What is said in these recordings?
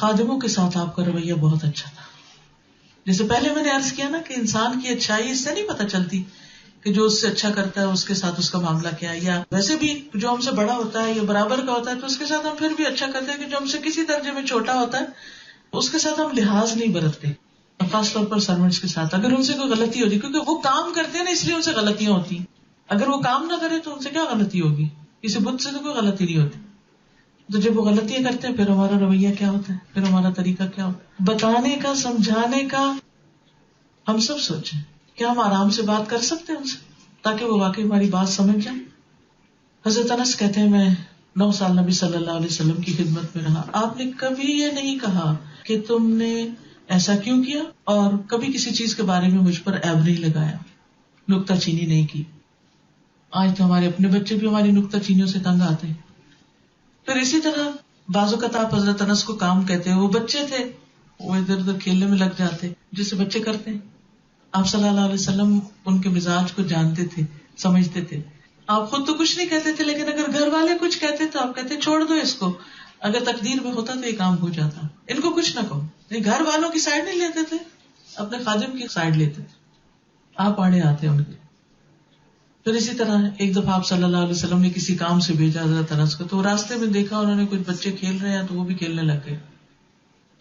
خادموں کے ساتھ آپ کا رویہ بہت اچھا تھا. جیسے پہلے میں نے عرض کیا نا کہ انسان کی اچھائی اس سے نہیں پتہ چلتی کہ جو اس سے اچھا کرتا ہے اس کے ساتھ اس کا معاملہ کیا ہے, یا ویسے بھی جو ہم سے بڑا ہوتا ہے یا برابر کا ہوتا ہے تو اس کے ساتھ ہم پھر بھی اچھا کرتے ہیں, کہ جو ہم سے کسی درجے میں چھوٹا ہوتا ہے اس کے ساتھ ہم لحاظ نہیں برتتے, خاص طور پر سرونٹس کے ساتھ. اگر ان سے کوئی غلطی ہوتی, کیونکہ وہ کام کرتے ہیں نا اس لیے ان سے غلطیاں ہوتی ہیں, اگر وہ کام نہ کرے تو ان سے کیا غلطی ہوگی, کسی بت سے تو کوئی غلطی نہیں ہوتی. تو جب وہ غلطیاں کرتے ہیں پھر ہمارا رویہ کیا ہوتا ہے, پھر ہمارا طریقہ کیا ہوتا ہے بتانے کا, سمجھانے کا. ہم سب سوچیں کہ ہم آرام سے بات کر سکتے ہیں ان سے تاکہ وہ واقعی ہماری بات سمجھ جائیں. حضرت انس کہتے ہیں میں 9 سال نبی صلی اللہ علیہ وسلم کی خدمت میں رہا, آپ نے کبھی یہ نہیں کہا کہ تم نے ایسا کیوں کیا, اور کبھی کسی چیز کے بارے میں مجھ پر عیب نہیں لگایا, نکتہ چینی نہیں کی. آج تو ہمارے اپنے بچے بھی ہماری نکتہ چینیوں سے تنگ آتے ہیں. پھر اسی طرح بعض اوقات آپ حضرت انس کو کام کہتے ہیں, وہ بچے تھے, وہ ادھر ادھر کھیلنے میں لگ جاتے جسے بچے کرتے ہیں. آپ صلی اللہ علیہ وسلم ان کے مزاج کو جانتے تھے, سمجھتے تھے. آپ خود تو کچھ نہیں کہتے تھے, لیکن اگر گھر والے کچھ کہتے تو آپ کہتے چھوڑ دو اس کو, اگر تقدیر میں ہوتا تو یہ کام ہو جاتا, ان کو کچھ نہ کہو. گھر والوں کی سائڈ نہیں لیتے تھے, اپنے خادم کی سائڈ لیتے تھے, آپ آڑے آتے ان کے. پھر اسی طرح ایک دفعہ آپ صلی اللہ علیہ وسلم نے کسی کام سے بھیجا حضرت انس کو, تو راستے میں دیکھا انہوں نے کچھ بچے کھیل رہے ہیں تو وہ بھی کھیلنے لگ گئے.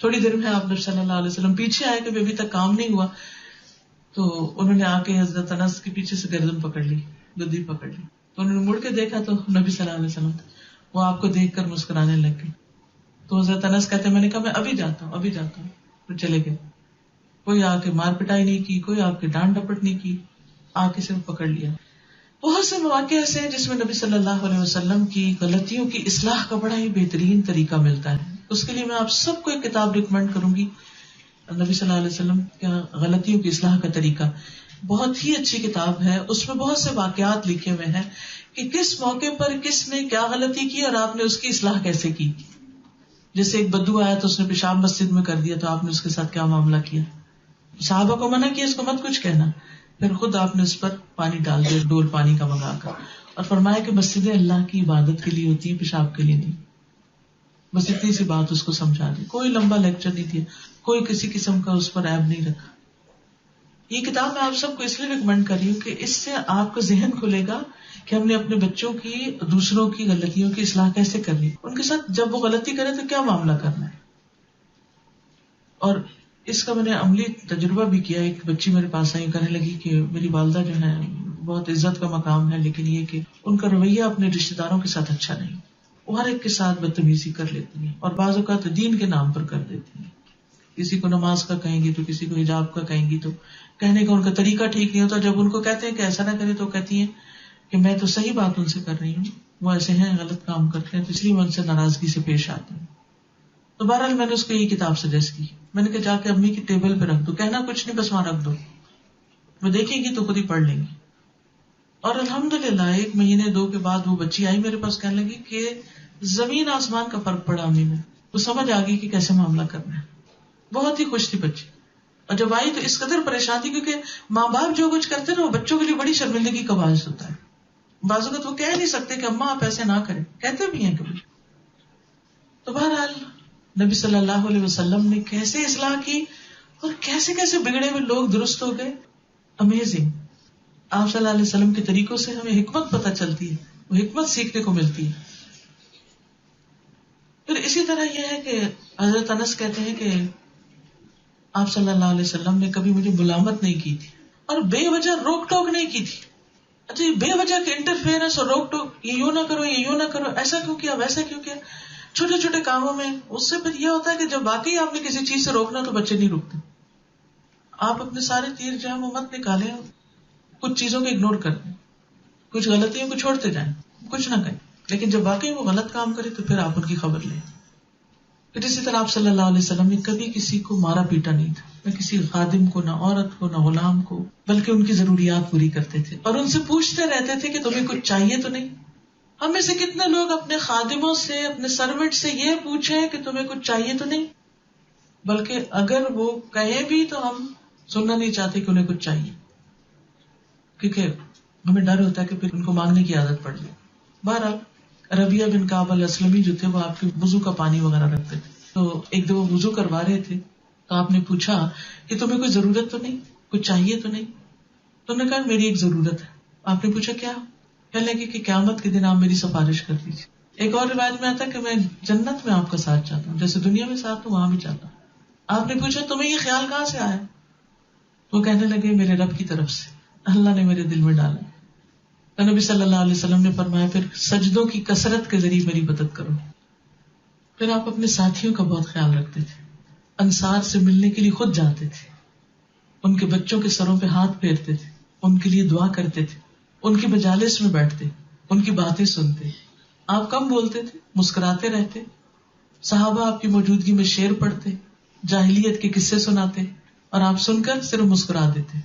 تھوڑی دیر میں آپ صلی اللہ علیہ وسلم پیچھے آئے کہ ابھی تک کام نہیں ہوا, تو انہوں نے آ کے حضرت انس کے پیچھے سے گردن پکڑ لی, گدی پکڑ لی. تو انہوں نے مڑ کے دیکھا تو نبی صلی اللہ علیہ وسلم وہ آپ کو دیکھ کر مسکرانے لگ گئے. تو حضرت انس کہتے ہیں میں نے کہا میں ابھی جاتا ہوں. پھر چلے گئے. کوئی آ کے مار پٹائی نہیں کی, کوئی آپ کے ڈانٹ ڈپٹ نہیں کی, آ کے صرف پکڑ لیا. بہت سے مواقع ایسے ہیں جس میں نبی صلی اللہ علیہ وسلم کی غلطیوں کی اصلاح کا بڑا ہی بہترین طریقہ ملتا ہے. اس کے لیے میں آپ سب کو ایک کتاب ریکمینڈ کروں گی, نبی صلی اللہ علیہ وسلم کا غلطیوں کی اصلاح کا طریقہ. بہت ہی اچھی کتاب ہے, اس میں بہت سے واقعات لکھے ہوئے ہیں کہ کس موقع پر کس نے کیا غلطی کی اور آپ نے اس کی اصلاح کیسے کی. جیسے ایک بدو آیا تو اس نے پیشاب مسجد میں کر دیا, تو آپ نے اس کے ساتھ کیا معاملہ کیا. صحابہ کو منع کیا اس کو مت کچھ کہنا, پھر خود آپ نے اس پر پانی ڈال دیا, ڈول پانی کا منگا کر, اور فرمایا کہ مسجد اللہ کی عبادت کے لیے ہوتی ہے, پیشاب کے لیے نہیں. بس اتنی سی بات اس کو سمجھا دی, کوئی لمبا لیکچر نہیں دیا, کوئی کسی قسم کا اس پر عیب نہیں رکھا. یہ کتاب میں آپ سب کو اس لیے ریکمینڈ کر رہی ہوں کہ اس سے آپ کا ذہن کھلے گا کہ ہم نے اپنے بچوں کی دوسروں کی غلطیوں کی اصلاح کیسے کرنی, ان کے ساتھ جب وہ غلطی کرے تو کیا معاملہ کرنا ہے. اور اس کا میں نے عملی تجربہ بھی کیا. ایک بچی میرے پاس آئی, کہنے لگی کہ میری والدہ جو ہے بہت عزت کا مقام ہے, لیکن یہ کہ ان کا رویہ اپنے رشتے داروں کے ساتھ اچھا نہیں, وہ ہر ایک کے ساتھ بدتمیزی کر لیتی ہیں, اور بعض اوقات دین کے نام پر کر دیتی ہیں. کسی کو نماز کا کہیں گی تو کسی کو حجاب کا کہیں گی, تو کہنے کا ان کا طریقہ ٹھیک نہیں ہوتا. جب ان کو کہتے ہیں کہ ایسا نہ کرے تو کہتی ہیں کہ میں تو صحیح بات ان سے کر رہی ہوں, وہ ایسے ہیں غلط کام کرتے ہیں, تو اس لیے میں ان سے ناراضگی سے پیش آتی ہوں. تو بہرحال میں نے اس کو یہ کتاب سجیسٹ کی, میں نے کہا جا کے امی کی ٹیبل پہ رکھ دو, کہنا کچھ نہیں, بس وہاں رکھ دو, وہ دیکھے گی تو خود ہی پڑھ لیں گی. اور الحمدللہ 1 مہینے 2 کے بعد وہ بچی آئی میرے پاس, کہنے لگی کہ زمین آسمان کا فرق پڑا امی میں, وہ سمجھ آ گئی کہ کیسے معاملہ کرنا ہے. بہت ہی خوش تھی بچی, اور جب آئی تو اس قدر پریشان تھی کیونکہ ماں باپ جو کچھ کرتے نا وہ بچوں کے لیے بڑی شرمندگی کا باعث ہوتا ہے. بعض اوقات وہ کہہ نہیں سکتے کہ اماں آپ ایسے نہ کریں, کہتے بھی ہیں کبھی. تو بہرحال نبی صلی اللہ علیہ وسلم نے کیسے اصلاح کی اور کیسے کیسے بگڑے ہوئے لوگ درست ہو گئے, امیزنگ. آپ صلی اللہ علیہ وسلم کے طریقوں سے ہمیں حکمت پتہ چلتی ہے, وہ حکمت سیکھنے کو ملتی ہے. پھر اسی طرح یہ ہے کہ حضرت انس کہتے ہیں کہ آپ صلی اللہ علیہ وسلم نے کبھی مجھے ملامت نہیں کی تھی اور بے وجہ روک ٹوک نہیں کی تھی. اچھا یہ بے وجہ کے انٹرفیئرنس اور روک ٹوک, یہ یوں نہ کرو, یہ یوں نہ کرو, ایسا کیوں کیا, ویسا کیوں کیا, چھوٹے چھوٹے کاموں میں. اس سے پھر یہ ہوتا ہے کہ جب واقعی آپ نے کسی چیز سے روکنا تو بچے نہیں روکتے. آپ اپنے سارے تیر جو ہیں وہ مت نکالیں, کچھ چیزوں کو اگنور کر دیں, کچھ غلطیوں کو چھوڑتے جائیں, کچھ نہ کریں, لیکن جب واقعی وہ غلط کام کرے تو پھر آپ ان کی خبر لیں. پھر اسی طرح آپ صلی اللہ علیہ وسلم نے کبھی کسی کو مارا پیٹا نہیں تھا, نہ کسی خادم کو, نہ عورت کو, نہ غلام کو, بلکہ ان کی ضروریات پوری کرتے تھے اور ان سے پوچھتے رہتے تھے کہ تمہیں کچھ چاہیے تو نہیں. ہم میں سے کتنے لوگ اپنے خادموں سے, اپنے سروینٹ سے یہ پوچھیں کہ تمہیں کچھ چاہیے تو نہیں, بلکہ اگر وہ کہیں بھی تو ہم سننا نہیں چاہتے کہ انہیں کچھ چاہیے, کیونکہ ہمیں ڈر ہوتا ہے کہ پھر ان کو مانگنے کی عادت پڑ جائے. بہرحال ربیعہ بن کعب الاسلمی جو تھے وہ آپ کے وضو کا پانی وغیرہ رکھتے تھے, تو ایک دو وضو کروا رہے تھے تو آپ نے پوچھا کہ تمہیں کوئی ضرورت تو نہیں, کچھ چاہیے تو نہیں؟ تو انہوں نے کہا میری ایک ضرورت ہے. آپ نے پوچھا کیا؟ کہنے لگے کہ قیامت کے دن آپ میری سفارش کر دیجیے. ایک اور روایت میں آتا کہ میں جنت میں آپ کا ساتھ چاہتا ہوں, جیسے دنیا میں ساتھ ہوں وہاں بھی چاہتا ہوں. آپ نے پوچھا تمہیں یہ خیال کہاں سے آیا؟ وہ کہنے لگے میرے رب کی طرف سے, اللہ نے میرے دل میں ڈالا. تو نبی صلی اللہ علیہ وسلم نے فرمایا پھر سجدوں کی کثرت کے ذریعے میری مدد کرو. پھر آپ اپنے ساتھیوں کا بہت خیال رکھتے تھے, انصار سے ملنے کے لیے خود جاتے تھے, ان کے بچوں کے سروں پہ ہاتھ پھیرتے تھے, ان کے لیے دعا کرتے تھے, ان کی مجالس میں بیٹھتے, ان کی باتیں سنتے. آپ کم بولتے تھے, مسکراتے رہتے. صحابہ آپ کی موجودگی میں شعر پڑھتے, جاہلیت کے قصے سناتے, اور آپ سن کر صرف مسکرا دیتے,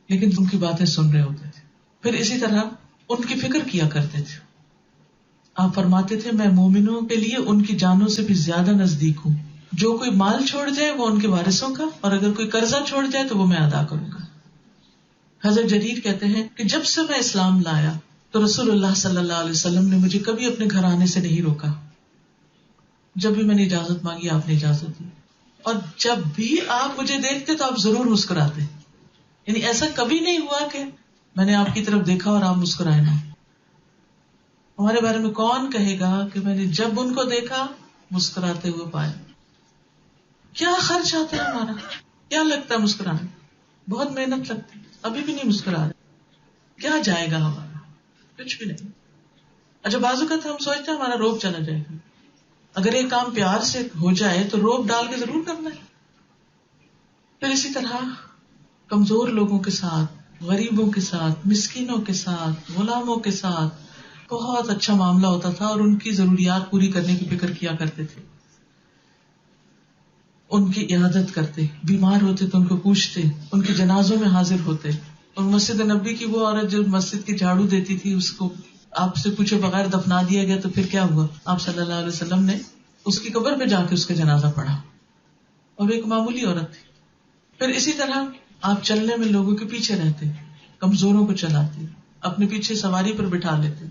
لیکن ان کی باتیں سن رہے ہوتے تھے. پھر اسی طرح ان کی فکر کیا کرتے تھے. آپ فرماتے تھے میں مومنوں کے لیے ان کی جانوں سے بھی زیادہ نزدیک ہوں. جو کوئی مال چھوڑ جائے وہ ان کے وارثوں کا, اور اگر کوئی قرضہ چھوڑ جائے تو وہ میں ادا کروں گا. حضرت جریر کہتے ہیں کہ جب سے میں اسلام لایا تو رسول اللہ صلی اللہ علیہ وسلم نے مجھے کبھی اپنے گھر آنے سے نہیں روکا. جب بھی میں نے اجازت مانگی آپ نے اجازت دی, اور جب بھی آپ مجھے دیکھتے تو آپ ضرور مسکراتے. یعنی ایسا کبھی نہیں ہوا کہ میں نے آپ کی طرف دیکھا اور آپ مسکرائے نہ. ہمارے بارے میں کون کہے گا کہ میں نے جب ان کو دیکھا مسکراتے ہوئے پائے؟ کیا خرچ آتا ہے ہمارا, کیا لگتا ہے مسکرانے, بہت محنت لگتی, ابھی بھی نہیں مسکرا رہے, کیا جائے گا ہمارا؟ کچھ بھی نہیں. اچھا بعض اوقات ہم سوچتے ہیں ہمارا روب چلا جائے گا. اگر ایک کام پیار سے ہو جائے تو روب ڈال کے ضرور کرنا ہے. پھر اسی طرح کمزور لوگوں کے ساتھ, غریبوں کے ساتھ, مسکینوں کے ساتھ, غلاموں کے ساتھ بہت اچھا معاملہ ہوتا تھا, اور ان کی ضروریات پوری کرنے کی فکر کیا کرتے تھے. ان کی عیادت کرتے, بیمار ہوتے تو ان کو پوچھتے, ان کے جنازوں میں حاضر ہوتے. اور مسجد نبی کی وہ عورت جو مسجد کی جھاڑو دیتی تھی, اس کو آپ سے پوچھے بغیر دفنا دیا گیا تو پھر کیا ہوا؟ آپ صلی اللہ علیہ وسلم نے اس کی قبر پہ جا کے اس کا جنازہ پڑھا, اور ایک معمولی عورت تھی. پھر اسی طرح آپ چلنے میں لوگوں کے پیچھے رہتے, کمزوروں کو چلاتے, اپنے پیچھے سواری پر بٹھا لیتے,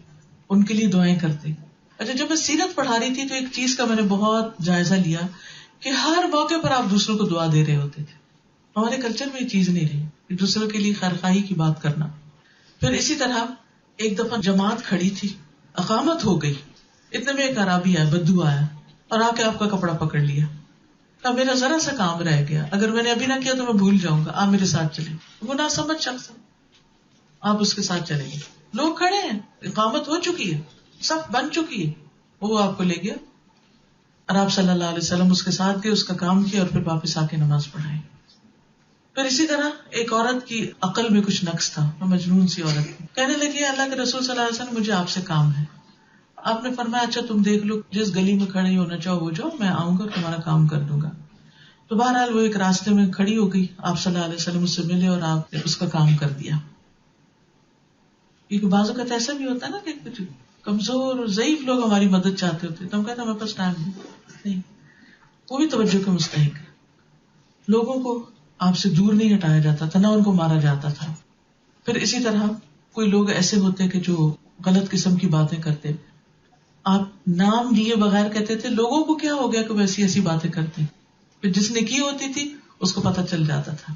ان کے لیے دعائیں کرتے. اچھا جب میں سیرت پڑھا رہی تھی تو ایک چیز کا میں نے بہت جائزہ لیا کہ ہر موقع پر آپ دوسروں کو دعا دے رہے ہوتے تھے. ہمارے کلچر میں یہ چیز نہیں رہی کہ دوسروں کے لیے خیرخواہی کی بات کرنا. پھر اسی طرح ایک دفعہ جماعت کھڑی تھی, اقامت ہو گئی, اتنے میں ایک عرابی آیا, بدو آیا, اور آ کے آپ کا کپڑا پکڑ لیا. اب میرا ذرا سا کام رہ گیا, اگر میں نے ابھی نہ کیا تو میں بھول جاؤں گا, آپ میرے ساتھ چلیں. وہ نہ سمجھ شخص, آپ اس کے ساتھ چلیں گے. لوگ کھڑے ہیں, اقامت ہو چکی ہے, سب بن چکی ہے, وہ آپ کو لے گیا, اور آپ صلی اللہ علیہ وسلم اس کے ساتھ گئے, اس کا کام کیا, اور پھر واپس آ کے نماز پڑھائی. پھر اسی طرح ایک عورت کی عقل میں کچھ نقص تھا, وہ مجنون سی عورت تھی. کہنے لگی اللہ کے رسول صلی اللہ علیہ وسلم مجھے آپ سے کام ہے. آپ نے فرمایا اچھا تم دیکھ لو, جس گلی میں کھڑے ہونا چاہو وہ جاؤ, میں آؤں گا اور تمہارا کام کر دوں گا. تو بہرحال وہ ایک راستے میں کھڑی ہو گئی, آپ صلی اللہ علیہ وسلم اس سے ملے اور آپ نے اس کا کام کر دیا. کیونکہ بعض اوقات ایسا بھی ہوتا ہے نا کہ کچھ کمزور اور ضعیف لوگ ہماری مدد چاہتے ہوتے, تو ہم کہتے ہیں ہمارے پاس ٹائم نہیں. وہ بھی توجہ کے مستحق ہے. لوگوں کو آپ سے دور نہیں ہٹایا جاتا تھا, نہ ان کو مارا جاتا تھا. پھر اسی طرح کوئی لوگ ایسے ہوتے کہ جو غلط قسم کی باتیں کرتے, آپ نام لیے بغیر کہتے تھے لوگوں کو کیا ہو گیا کہ وہ ایسی ایسی باتیں کرتے, پھر جس نے کی ہوتی تھی اس کو پتہ چل جاتا تھا.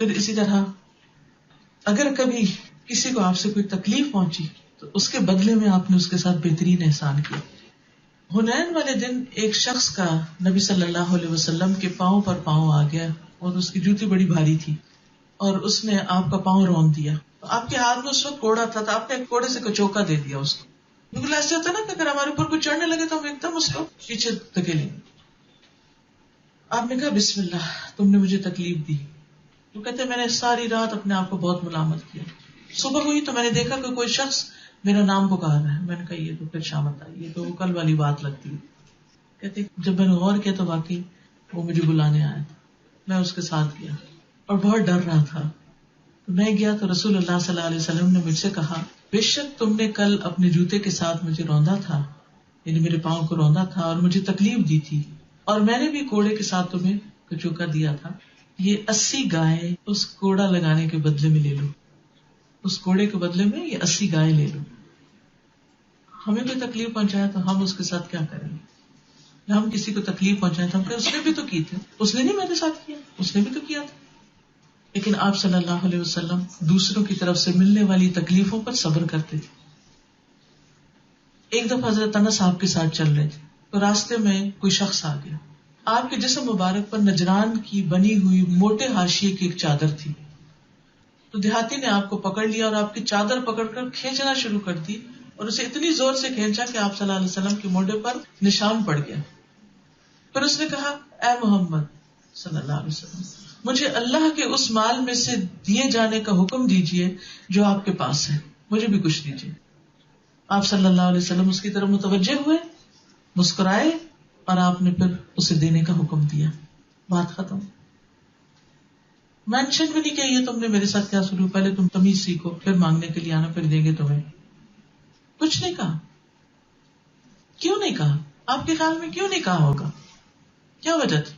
پھر اسی طرح اگر کبھی کسی کو آپ سے کوئی تکلیف پہنچی تو اس کے بدلے میں آپ نے اس کے ساتھ بہترین احسان کیا. حنین والے دن ایک شخص کا نبی صلی اللہ علیہ وسلم کے پاؤں پر پاؤں آ گیا, اور اس کی جوتی بڑی بھاری تھی, اور اس نے آپ کا پاؤں روند دیا. آپ کے ہاتھ میں اس وقت کوڑا تھا, تو آپ نے ایک کوڑے سے کچوکا دے دیا اس کو. بالکل ایسے ہوتا ہے نا کہ اگر ہمارے اوپر کوئی چڑھنے لگے تو ہم ایک دم اس کو پیچھے دھکیلیں. آپ نے کہا بسم اللہ, تم نے مجھے تکلیف دی. وہ کہتے میں نے ساری رات اپنے آپ کو بہت ملامت کیا. صبح ہوئی تو میں نے دیکھا کہ کوئی شخص میرا نام پکار رہا ہے. میں نے کہا یہ تو پھر شامت آئی, یہ تو وہ کل والی بات لگتی ہے. کہتے جب میں نے غور کیا تو واقعی وہ مجھے بلانے آیا تھا. میں اس کے ساتھ گیا اور بہت ڈر رہا تھا. میں گیا تو رسول اللہ صلی اللہ علیہ وسلم نے مجھ سے کہا بے شک تم نے کل اپنے جوتے کے ساتھ مجھے روندا تھا, یعنی میرے پاؤں کو روندا تھا اور مجھے تکلیف دی تھی, اور میں نے بھی کوڑے کے ساتھ تمہیں کچوکا دیا تھا. یہ 80 گائے اس کوڑا لگانے کے بدلے میں لے لو, اس کوڑے کے بدلے میں یہ 80 گائے لے لو. ہمیں کوئی تکلیف پہنچایا تو ہم اس کے ساتھ کیا کریں گے؟ ہم کسی کو تکلیف پہنچائے تو ہم کہیں اس نے بھی تو کی تھی، اس نے نہیں میرے ساتھ کیا، اس نے بھی تو کیا تھا. لیکن آپ صلی اللہ علیہ وسلم دوسروں کی طرف سے ملنے والی تکلیفوں پر صبر کرتے تھے. ایک دفعہ حضرت انس صاحب کے ساتھ چل رہے تھے تو راستے میں کوئی شخص آ گیا. آپ کے جسم مبارک پر نجران کی بنی ہوئی موٹے حاشیے کی ایک چادر تھی. تو دیہاتی نے آپ کو پکڑ لیا اور آپ کی چادر پکڑ کر کھینچنا شروع کر دی اور اسے اتنی زور سے کھینچا کہ آپ صلی اللہ علیہ وسلم کے موڈے پر نشان پڑ گیا. پھر اس نے کہا اے محمد صلی اللہ علیہ وسلم، مجھے اللہ کے اس مال میں سے دیے جانے کا حکم دیجئے جو آپ کے پاس ہے، مجھے بھی کچھ دیجئے. آپ صلی اللہ علیہ وسلم اس کی طرف متوجہ ہوئے، مسکرائے اور آپ نے پھر اسے دینے کا حکم دیا. بات ختم. مینشن بھی نہیں کہ یہ تم نے میرے ساتھ کیا سلوک، پہلے تم تمیز سیکھو پھر مانگنے کے لیے آنا، پھر دیں گے تمہیں. کچھ نہیں کہا. کیوں نہیں کہا؟ آپ کے خیال میں کیوں نہیں کہا ہوگا؟ کیا وجہ تھی؟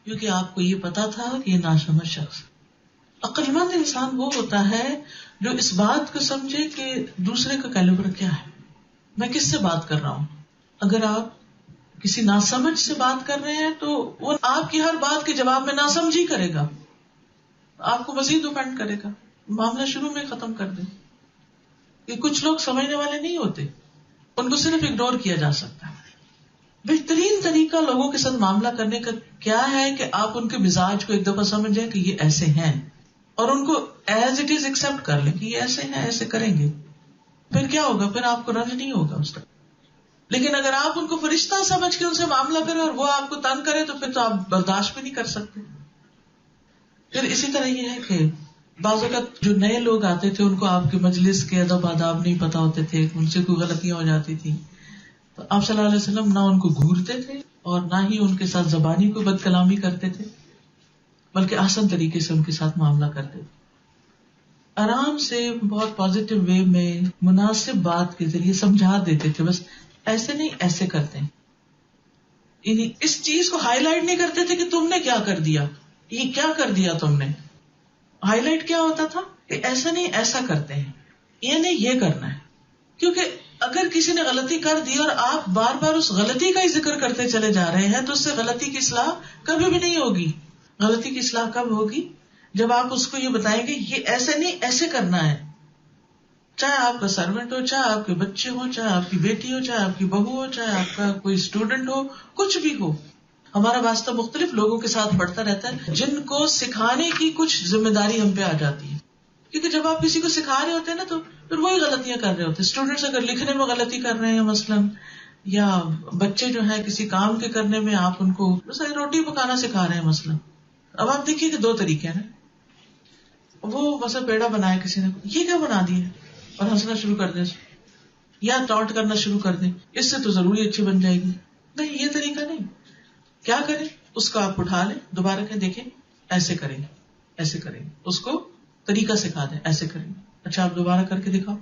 کیونکہ آپ کو یہ پتا تھا کہ یہ ناسمجھ شخص. عقل مند انسان وہ ہوتا ہے جو اس بات کو سمجھے کہ دوسرے کا کیلیبر کیا ہے، میں کس سے بات کر رہا ہوں. اگر آپ کسی ناسمجھ سے بات کر رہے ہیں تو وہ آپ کی ہر بات کے جواب میں ناسمجھی کرے گا، آپ کو مزید اوفینڈ کرے گا، معاملہ شروع میں ختم کر دے. کہ کچھ لوگ سمجھنے والے نہیں ہوتے، ان کو صرف اگنور کیا جا سکتا ہے. بہترین طریقہ لوگوں کے ساتھ معاملہ کرنے کا کیا ہے کہ آپ ان کے مزاج کو ایک دفعہ سمجھیں کہ یہ ایسے ہیں اور ان کو ایز اٹ از ایکسپٹ کر لیں کہ یہ ایسے ہیں، ایسے کریں گے. پھر کیا ہوگا؟ پھر آپ کو رنج نہیں ہوگا اس طرح. لیکن اگر آپ ان کو فرشتہ سمجھ کے ان سے معاملہ کریں اور وہ آپ کو تنگ کرے تو پھر تو آپ برداشت بھی نہیں کر سکتے. پھر اسی طرح یہ ہے کہ بعض اوقات جو نئے لوگ آتے تھے ان کو آپ کے مجلس کے ادب آداب نہیں پتا ہوتے تھے، ان سے کوئی غلطیاں ہو جاتی تھی تو آپ صلی اللہ علیہ وسلم نہ ان کو گھورتے تھے اور نہ ہی ان کے ساتھ زبانی کوئی بد کلامی کرتے تھے، بلکہ آسان طریقے سے ان کے ساتھ معاملہ کرتے تھے. آرام سے بہت پازیٹیو وے میں مناسب بات کے ذریعے سمجھا دیتے تھے. بس ایسے نہیں، ایسے کرتے ہیں. یعنی اس چیز کو ہائی لائٹ نہیں کرتے تھے کہ تم نے کیا کر دیا، یہ کیا کر دیا تم نے. ہائی لائٹ کیا ہوتا تھا کہ ایسا نہیں، ایسا کرتے ہیں، یہ نہیں، یہ کرنا ہے. کیونکہ اگر کسی نے غلطی کر دی اور آپ بار بار اس غلطی کا ہی ذکر کرتے چلے جا رہے ہیں تو اس سے غلطی کی اصلاح کبھی بھی نہیں ہوگی. غلطی کی اصلاح کب ہوگی؟ جب آپ اس کو یہ بتائیں گے یہ ایسے نہیں، ایسے کرنا ہے. چاہے آپ کا سروینٹ ہو، چاہے آپ کے بچے ہو، چاہے آپ کی بیٹی ہو، چاہے آپ کی بہو ہو، چاہے آپ کا کوئی اسٹوڈنٹ ہو، کچھ بھی ہو. ہمارا واسطہ مختلف لوگوں کے ساتھ بڑھتا رہتا ہے جن کو سکھانے کی کچھ ذمہ داری ہم پہ آ جاتی ہے. کیونکہ جب آپ کسی کو سکھا رہے ہوتے ہیں نا تو پھر وہی غلطیاں کر رہے ہوتے ہیں. اسٹوڈینٹس اگر لکھنے میں غلطی کر رہے ہیں مثلاً، یا بچے جو ہے کسی کام کے کرنے میں آپ ان کو مثلا روٹی پکانا سکھا رہے ہیں مثلاً. اب آپ دیکھیے کہ دو طریقے ہیں. وہ مثلا پیڑا بنایا کسی نے، یہ کیا بنا دیا، اور ہنسنا شروع کر دیں یا ٹانٹ کرنا شروع کر دیں، اس سے تو ضروری اچھی بن جائے گی. نہیں، یہ طریقہ نہیں. کیا کریں؟ اس کو آپ اٹھا لیں، دوبارہ کہیں دیکھیں ایسے کریں گے، ایسے کریں گے، اس کو طریقہ سکھا دیں ایسے کریں گے. اچھا آپ دوبارہ کر کے دکھاؤ.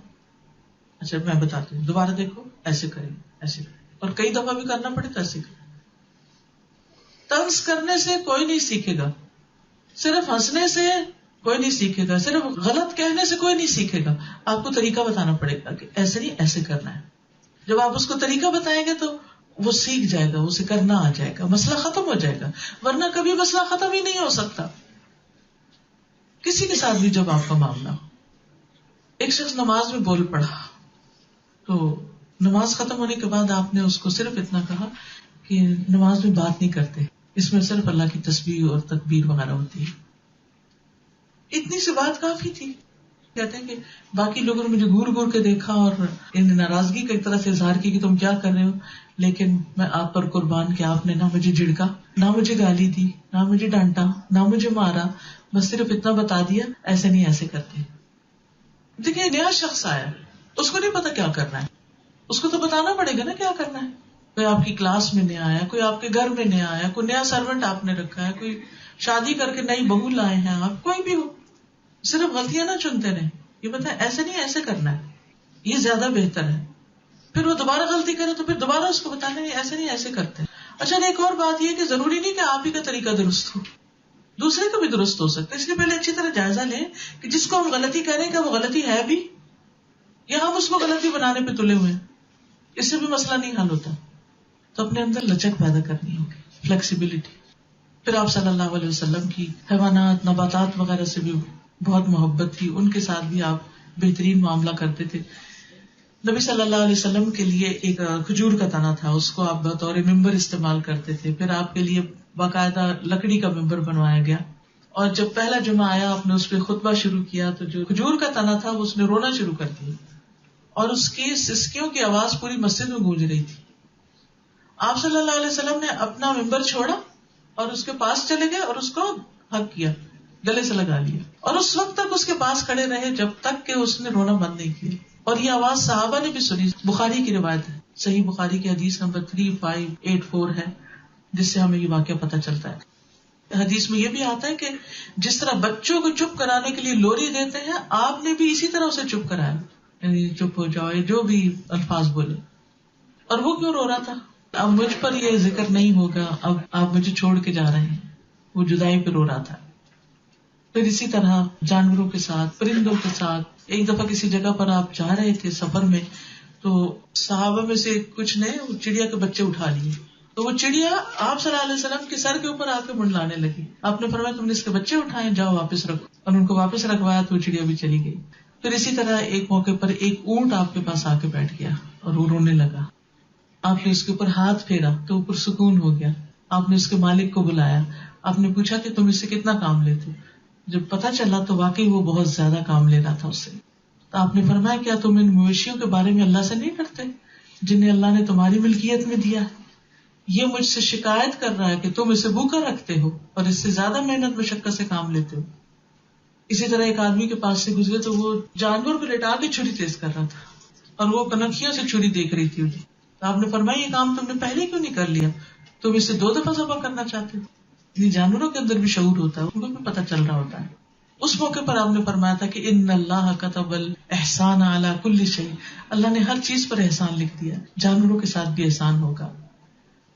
اچھا میں بتاتی ہوں، دوبارہ دیکھو ایسے کریں گے، ایسے کریں گے. اور کئی دفعہ بھی کرنا پڑے تو ایسے کریں. طنز کرنے سے کوئی نہیں سیکھے گا، صرف ہنسنے سے کوئی نہیں سیکھے گا، صرف غلط کہنے سے کوئی نہیں سیکھے گا. آپ کو طریقہ بتانا پڑے گا کہ ایسے نہیں، ایسے کرنا ہے. جب آپ اس کو طریقہ بتائیں گے تو وہ سیکھ جائے گا، اسے کرنا آ جائے گا، مسئلہ ختم ہو جائے گا. ورنہ کبھی مسئلہ ختم ہی نہیں ہو سکتا کسی کے ساتھ بھی. جب آپ کا معاملہ ہو، ایک شخص نماز میں بول پڑا تو نماز ختم ہونے کے بعد آپ نے اس کو صرف اتنا کہا کہ نماز میں بات نہیں کرتے، اس میں صرف اللہ کی تسبیح اور تکبیر وغیرہ ہوتی ہے. اتنی سی بات کافی تھی. کہتے ہیں کہ باقی لوگوں نے مجھے گور گور کے دیکھا اور ان ناراضگی کا ایک طرح سے اظہار کی کہ تم کیا کر رہے ہو، لیکن میں آپ پر قربان کہ آپ نے نہ مجھے جھڑکا، نہ مجھے گالی دی، نہ مجھے ڈانٹا، نہ مجھے مارا، بس صرف اتنا بتا دیا ایسے نہیں، ایسے کرتے. دیکھیں نیا شخص آیا، اس کو نہیں پتا کیا کرنا ہے، اس کو تو بتانا پڑے گا نا کیا کرنا ہے. کوئی آپ کی کلاس میں نیا آیا، کوئی آپ کے گھر میں نیا آیا، کوئی نیا سرونٹ آپ نے رکھا ہے، کوئی شادی کر کے نئی بہو لائے ہیں آپ، کوئی بھی ہو، صرف غلطیاں نہ چنتے رہیں. یہ بتائیں ایسے نہیں، ایسے کرنا ہے، یہ زیادہ بہتر ہے. پھر وہ دوبارہ غلطی کرے تو پھر دوبارہ اس کو بتانا نہیں، ایسے نہیں، ایسے کرتے ہیں. اچھا ایک اور بات یہ کہ ضروری نہیں کہ آپ ہی کا طریقہ درست ہو، دوسرے کا بھی درست ہو سکتا ہے. اس لیے پہلے اچھی طرح جائزہ لیں کہ جس کو ہم غلطی کہہ رہے ہیں کہ وہ غلطی ہے بھی یا ہم اس کو غلطی بنانے پہ تلے ہوئے ہیں. اس سے بھی مسئلہ نہیں حل ہوتا. تو اپنے اندر لچک پیدا کرنی ہوگی، فلیکسیبلٹی. پھر آپ صلی اللہ علیہ وسلم کی حیوانات، نباتات وغیرہ سے بھی بہت محبت تھی، ان کے ساتھ بھی آپ بہترین معاملہ کرتے تھے. نبی صلی اللہ علیہ وسلم کے لیے ایک کھجور کا تنا تھا، اس کو آپ بطور ممبر استعمال کرتے تھے. پھر آپ کے لیے باقاعدہ لکڑی کا ممبر بنوایا گیا، اور جب پہلا جمعہ آیا آپ نے اس پہ خطبہ شروع کیا تو جو کھجور کا تنا تھا اس نے رونا شروع کر دیا، اور اس کی سسکیوں کی آواز پوری مسجد میں گونج رہی تھی. آپ صلی اللہ علیہ وسلم نے اپنا ممبر چھوڑا اور اس کے پاس چلے گئے اور اس کو ہگ کیا، گلے سے لگا لیا، اور اس وقت تک اس کے پاس کھڑے رہے جب تک کہ اس نے رونا بند نہیں کیا. اور یہ آواز صحابہ نے بھی سنی. بخاری کی روایت ہے، صحیح بخاری کی حدیث نمبر 3584 ہے، جس سے ہمیں یہ واقعہ پتہ چلتا ہے. حدیث میں یہ بھی آتا ہے کہ جس طرح بچوں کو چپ کرانے کے لیے لوری دیتے ہیں، آپ نے بھی اسی طرح اسے چپ کرایا، یعنی چپ ہو جاؤ، جو بھی الفاظ بولے. اور وہ کیوں رو رہا تھا؟ اب مجھ پر یہ ذکر نہیں ہوگا، اب آپ مجھے چھوڑ کے جا رہے ہیں، وہ جدائی پہ رو رہا تھا. پھر اسی طرح جانوروں کے ساتھ، پرندوں کے ساتھ. ایک دفعہ کسی جگہ پر آپ جا رہے تھے سفر میں، تو صحابہ میں سے کچھ نے چڑیا کے بچے اٹھا لیے، تو وہ چڑیا آپ صلی اللہ علیہ وسلم کے سر کے اوپر آ کے منڈلانے لگی. آپ نے فرمایا تم نے اس کے بچے اٹھائے، جاؤ واپس رکھو، اور ان کو واپس رکھوایا تو وہ چڑیا بھی چلی گئی. پھر اسی طرح ایک موقع پر ایک اونٹ آپ کے پاس آ کے بیٹھ گیا اور وہ رونے لگا. آپ نے اس کے اوپر ہاتھ پھیرا تو اوپر سکون ہو گیا. آپ نے اس کے مالک کو بلایا، آپ نے پوچھا کہ تم اس سے کتنا کام لیتے. جب پتا چلا تو واقعی وہ بہت زیادہ کام لے رہا تھا اس سے. تو آپ نے فرمایا کیا تم ان مویشیوں کے بارے میں اللہ سے نہیں ڈرتے جنہیں اللہ نے تمہاری ملکیت میں دیا ہے؟ یہ مجھ سے شکایت کر رہا ہے کہ تم اسے بھوکا رکھتے ہو اور اس سے زیادہ محنت مشقت سے کام لیتے ہو. اسی طرح ایک آدمی کے پاس سے گزرے تو وہ جانور کو لٹا کے چھری تیز کر رہا تھا اور وہ کنکھیوں سے چھری دیکھ رہی تھی. تو آپ نے فرمایا یہ کام تم نے پہلے کیوں نہیں کر لیا؟ تم اسے 2 دفعہ ذبح کرنا چاہتے ہو. یہ جانوروں کے اندر بھی شعور ہوتا ہے، ان کو بھی پتہ چل رہا ہوتا ہے. اس موقع پر آپ نے فرمایا تھا کہ ان اللہ کتب الاحسان علی کل شیء، اللہ نے ہر چیز پر احسان لکھ دیا، جانوروں کے ساتھ بھی احسان ہوگا.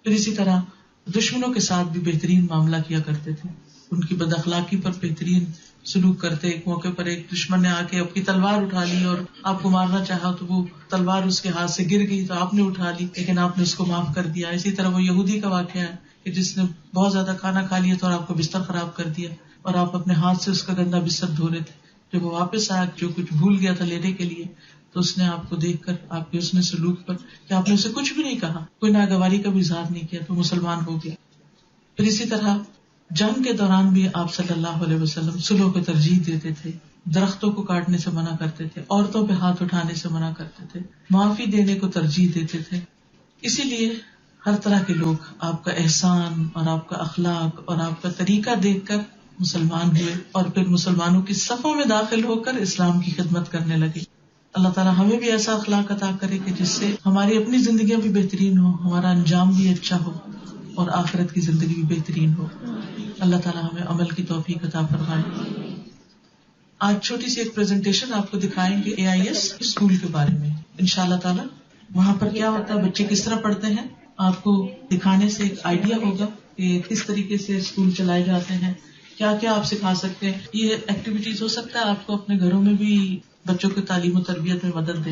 پھر اسی طرح دشمنوں کے ساتھ بھی بہترین معاملہ کیا کرتے تھے، ان کی بد اخلاقی پر بہترین سلوک کرتے. ایک موقع پر ایک دشمن نے آ کے اپنی تلوار اٹھا لی اور آپ کو مارنا چاہا تو وہ تلوار اس کے ہاتھ سے گر گئی تو آپ نے اٹھا لی، لیکن آپ نے اس کو معاف کر دیا. اسی طرح وہ یہودی کا واقعہ ہے کہ جس نے بہت زیادہ کھانا کھا لیا تو اور آپ کو بستر خراب کر دیا اور آپ اپنے ہاتھ سے اس کا گندا بستر دھو رہے تھے. جب وہ واپس آیا جو کچھ بھول گیا تھا لینے کے لیے تو اس نے آپ کو دیکھ کر آپ کے اس نے سلوک پر کہ آپ نے اسے کچھ بھی نہیں کہا، کوئی ناگواری کا بھی اظہار نہیں کیا، تو مسلمان ہو گیا. پھر اسی طرح جنگ کے دوران بھی آپ صلی اللہ علیہ وسلم صلح کو ترجیح دیتے تھے، درختوں کو کاٹنے سے منع کرتے تھے، عورتوں پہ ہاتھ اٹھانے سے منع کرتے تھے، معافی دینے کو ترجیح دیتے تھے. اسی لیے ہر طرح کے لوگ آپ کا احسان اور آپ کا اخلاق اور آپ کا طریقہ دیکھ کر مسلمان ہوئے اور پھر مسلمانوں کی صفوں میں داخل ہو کر اسلام کی خدمت کرنے لگے. اللہ تعالیٰ ہمیں بھی ایسا اخلاق عطا کرے کہ جس سے ہماری اپنی زندگیاں بھی بہترین ہو، ہمارا انجام بھی اچھا ہو اور آخرت کی زندگی بھی بہترین ہو. اللہ تعالیٰ ہمیں عمل کی توفیق عطا فرمائے. آج چھوٹی سی ایک پریزنٹیشن آپ کو دکھائیں گے AIS اسکول کے بارے میں انشاءاللہ تعالیٰ. وہاں پر کیا ہوتا ہے، بچے کس طرح پڑھتے ہیں، آپ کو دکھانے سے ایک آئیڈیا ہوگا کہ کس طریقے سے اسکول چلائے جاتے ہیں، کیا کیا آپ سکھا سکتے ہیں. یہ ایکٹیویٹیز ہو سکتا ہے آپ کو اپنے گھروں میں بھی بچوں کی تعلیم و تربیت میں مدد دے.